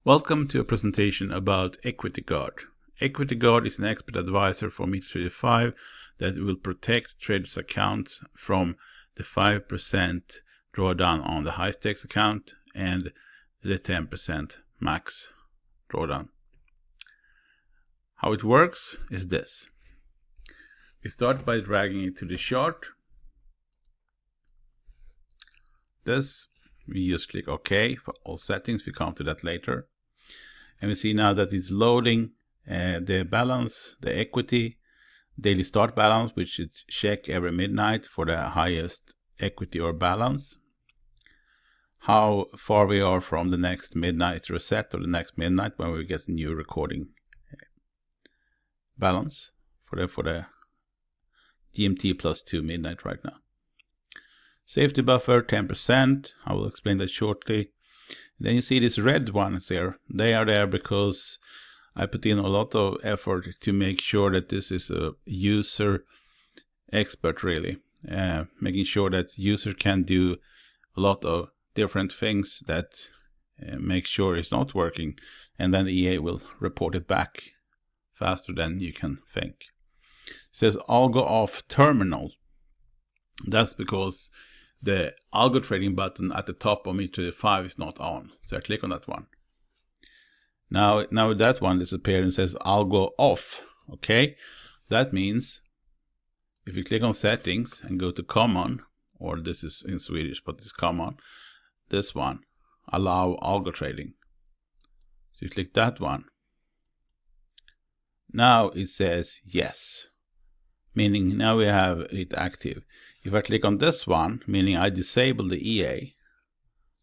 Welcome to a presentation about Equity Guard. Equity Guard is an expert advisor for MT5 that will protect traders' accounts from the 5% drawdown on the high stakes account and the 10% max drawdown. How it works is this. We start by dragging it to the chart. We just click OK for all settings. We come to that later. And we see now that it's loading the balance, the equity, daily start balance, which is check every midnight for the highest equity or balance. How far we are from the next midnight reset or the next midnight when we get a new recording balance for the GMT plus 2 midnight right now. Safety buffer 10%. I will explain that shortly. Then you see these red ones here. They are there because I put in a lot of effort to make sure that this is a user expert, really. Making sure that user can do a lot of different things that make sure it's not working. And then the EA will report it back faster than you can think. It says algo off terminal. That's because the algo trading button at the top of MT5 is not on. So I click on that one. Now that one disappeared and says algo off. Okay, that means if you click on settings and go to common, or this is in Swedish but it's common, this one, allow algo trading. So you click that one. Now it says yes, meaning now we have it active. If I click on this one, meaning I disable the EA,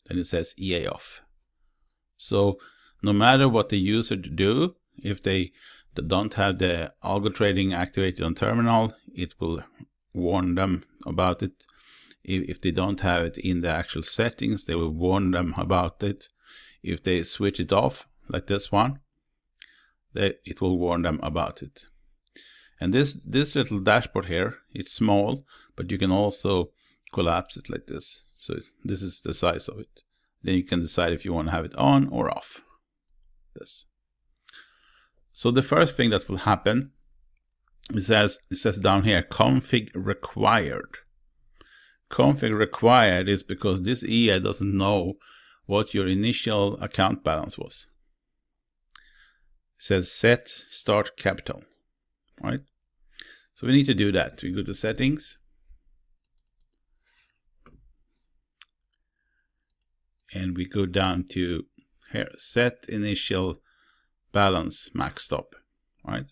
then it says EA off. So no matter what the user do, if they don't have the algo trading activated on terminal, it will warn them about it. If they don't have it in the actual settings, they will warn them about it. If they switch it off, like this one, it will warn them about it. And this little dashboard here, it's small, but you can also collapse it like this. So this is the size of it. Then you can decide if you want to have it on or off. This. So the first thing that will happen, it says down here, config required. Config required is because this EA doesn't know what your initial account balance was. It says set start capital. Right? So we need to do that. We go to settings. And we go down to here, set initial balance max stop. Right?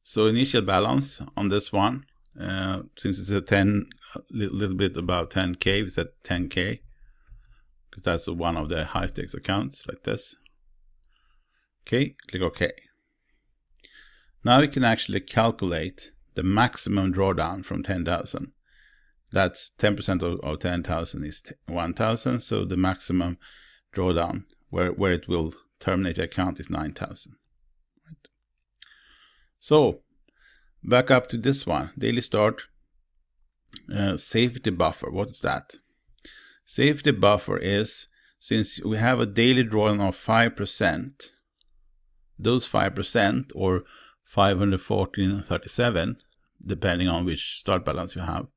So initial balance on this one, since it's a little bit about 10K, we set 10K. Because that's one of the high stakes accounts like this. Okay, click OK. Now we can actually calculate the maximum drawdown from 10,000. That's 10% of 10,000 is 1,000. So the maximum drawdown where it will terminate the account is 9,000. Right. So back up to this one, daily start, safety buffer. What is that? Safety buffer is, since we have a daily drawdown of 5%, those 5% or 514.37, depending on which start balance you have.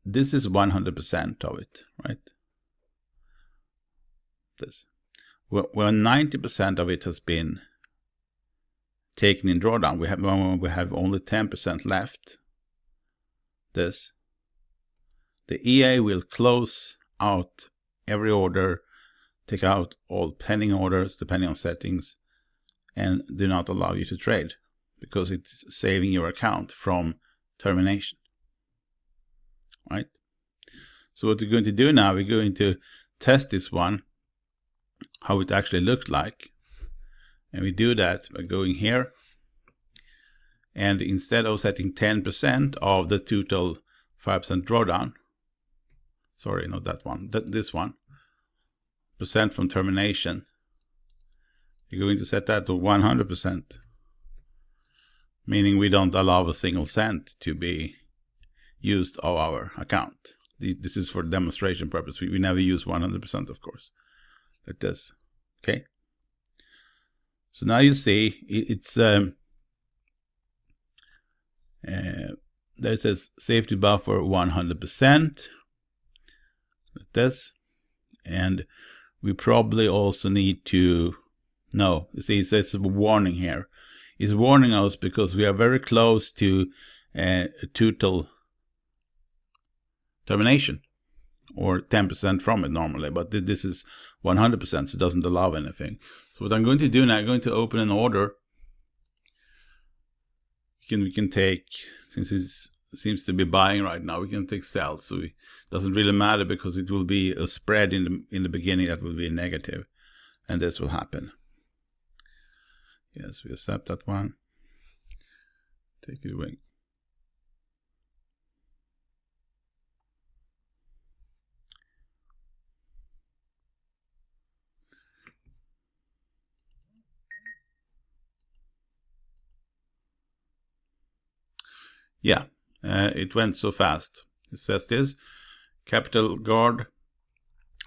This is 100% of it, right? This. When 90% of it has been taken in drawdown, we have only 10% left. This. The EA will close out every order, take out all pending orders depending on settings, and do not allow you to trade because it's saving your account from termination. Right? So what we're going to do now, we're going to test this one, how it actually looks like. And we do that by going here. And instead of setting 10% of the total 5% drawdown, sorry, not that one, this one, percent from termination, you're going to set that to 100%, meaning we don't allow a single cent to be used of our account. This is for demonstration purpose. We never use 100%, of course. like this. Okay. So now you see it's there says safety buffer 100%, like this, and we probably also need to, no, you see it says a warning here. It's warning us because we are very close to a total termination, or 10% from it normally, but this is 100%, so it doesn't allow anything. So what I'm going to do now, I'm going to open an order. We can take, since it seems to be buying right now, we can take sells. So it doesn't really matter because it will be a spread in the beginning that will be negative, and this will happen. Yes, we accept that one. Take it away. Yeah, it went so fast. It says this: capital guard,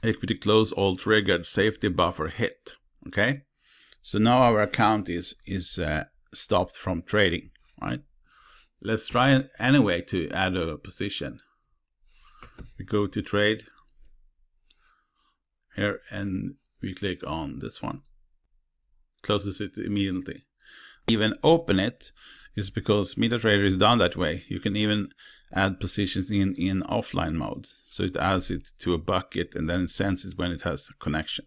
equity close, all triggered, safety buffer hit. Okay, so now our account is stopped from trading. Right? Let's try anyway to add a position. We go to trade here and we click on this one. Closes it immediately. Even open it is because MetaTrader is done that way. You can even add positions in offline mode. So it adds it to a bucket and then it sends it when it has a connection.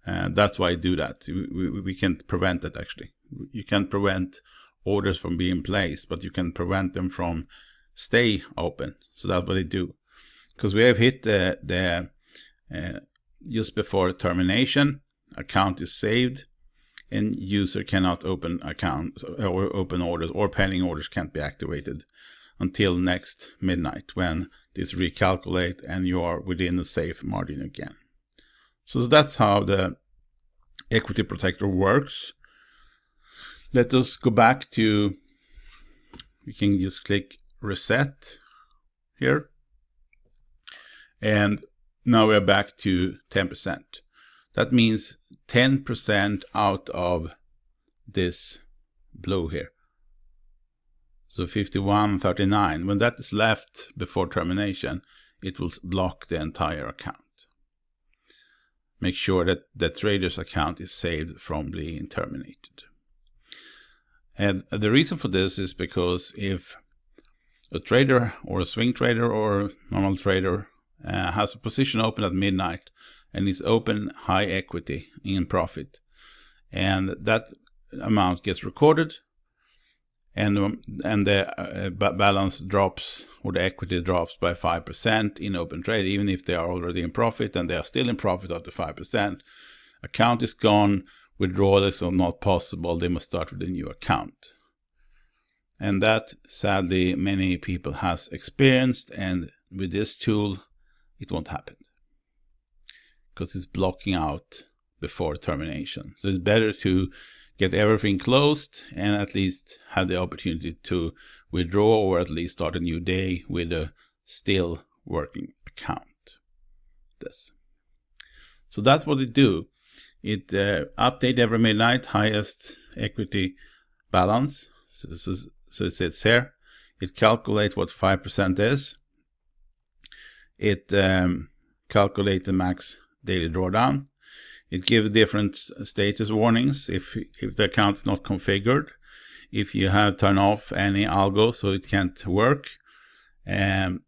That's why I do that. We can't prevent that actually. You can't prevent orders from being placed, but you can prevent them from stay open. So that's what they do. Because we have hit the just before termination, account is saved, and user cannot open accounts or open orders, or pending orders can't be activated until next midnight when this recalculate and you are within the safe margin again. So that's how the equity protector works. Let us go back to, we can just click reset here. And now we're back to 10%. That means 10% out of this blue here. So 51.39. When that is left before termination, it will block the entire account. Make sure that the trader's account is saved from being terminated. And the reason for this is because if a trader or a swing trader or a normal trader has a position open at midnight and is open high equity in profit, and that amount gets recorded, and the balance drops, or the equity drops by 5% in open trade, even if they are already in profit and they are still in profit after 5%, account is gone, withdrawals are not possible, they must start with a new account. And that sadly many people has experienced, and with this tool it won't happen because it's blocking out before termination. So it's better to get everything closed and at least have the opportunity to withdraw, or at least start a new day with a still working account. So that's what it do. It update every midnight, highest equity balance. So it sits here. It calculates what 5% is. It calculates the max daily drawdown. It gives different status warnings if the account is not configured. If you have turned off any algo so it can't work. And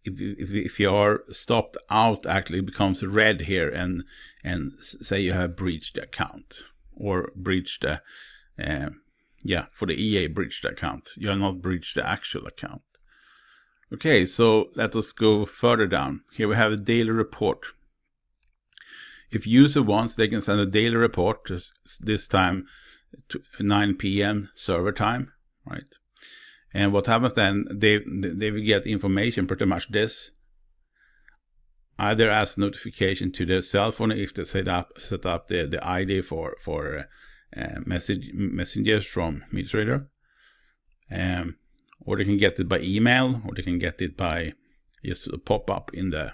if you are stopped out, actually it becomes red here and say you have breached the account, or breached the for the EA breached the account. You have not breached the actual account. Okay, so let us go further down. Here we have a daily report. If user wants, they can send a daily report, this time to 9 p.m. server time, right? And what happens then, they will get information pretty much this, either as notification to their cell phone if they set up the ID for messengers from MetaTrader, or they can get it by email, or they can get it by just a pop-up in the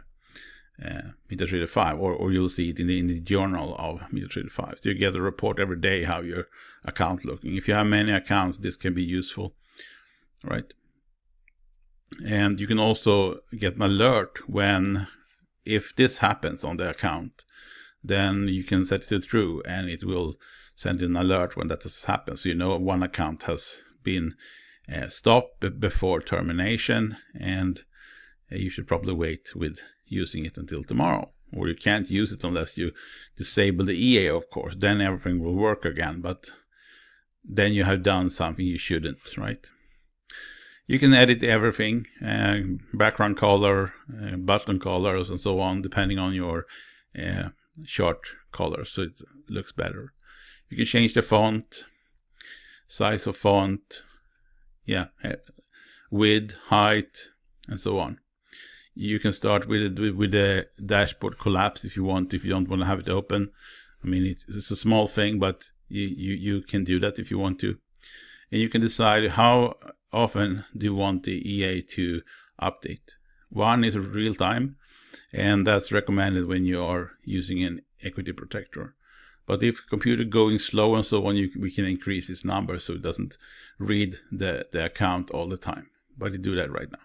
MetaTrader 5, or you'll see it in the journal of MetaTrader 5. So you get a report every day how your account looking. If you have many accounts, this can be useful, right? And you can also get an alert if this happens on the account, then you can set it to true, and it will send an alert when that has happened. So you know one account has been stopped before termination, and you should probably wait with using it until tomorrow. Or you can't use it unless you disable the EA, of course. Then everything will work again, but then you have done something you shouldn't, right? You can edit everything, background color, button colors, and so on, depending on your chart color, so it looks better. You can change the font, size of font, width, height, and so on. You can start with the dashboard collapse if you want, if you don't want to have it open. I mean, it's a small thing, but you can do that if you want to. And you can decide how often do you want the EA to update. One is real time, and that's recommended when you are using an equity protector. But if computer going slow and so on, we can increase this number so it doesn't read the account all the time. But you do that right now.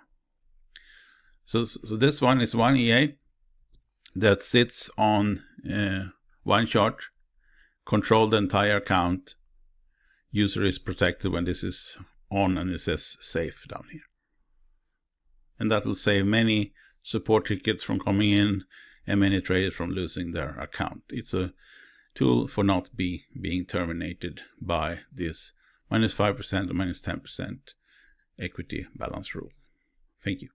So this one is one EA that sits on one chart, control the entire account. User is protected when this is on, and it says safe down here. And that will save many support tickets from coming in and many traders from losing their account. It's a tool for not being terminated by this -5% or -10% equity balance rule. Thank you.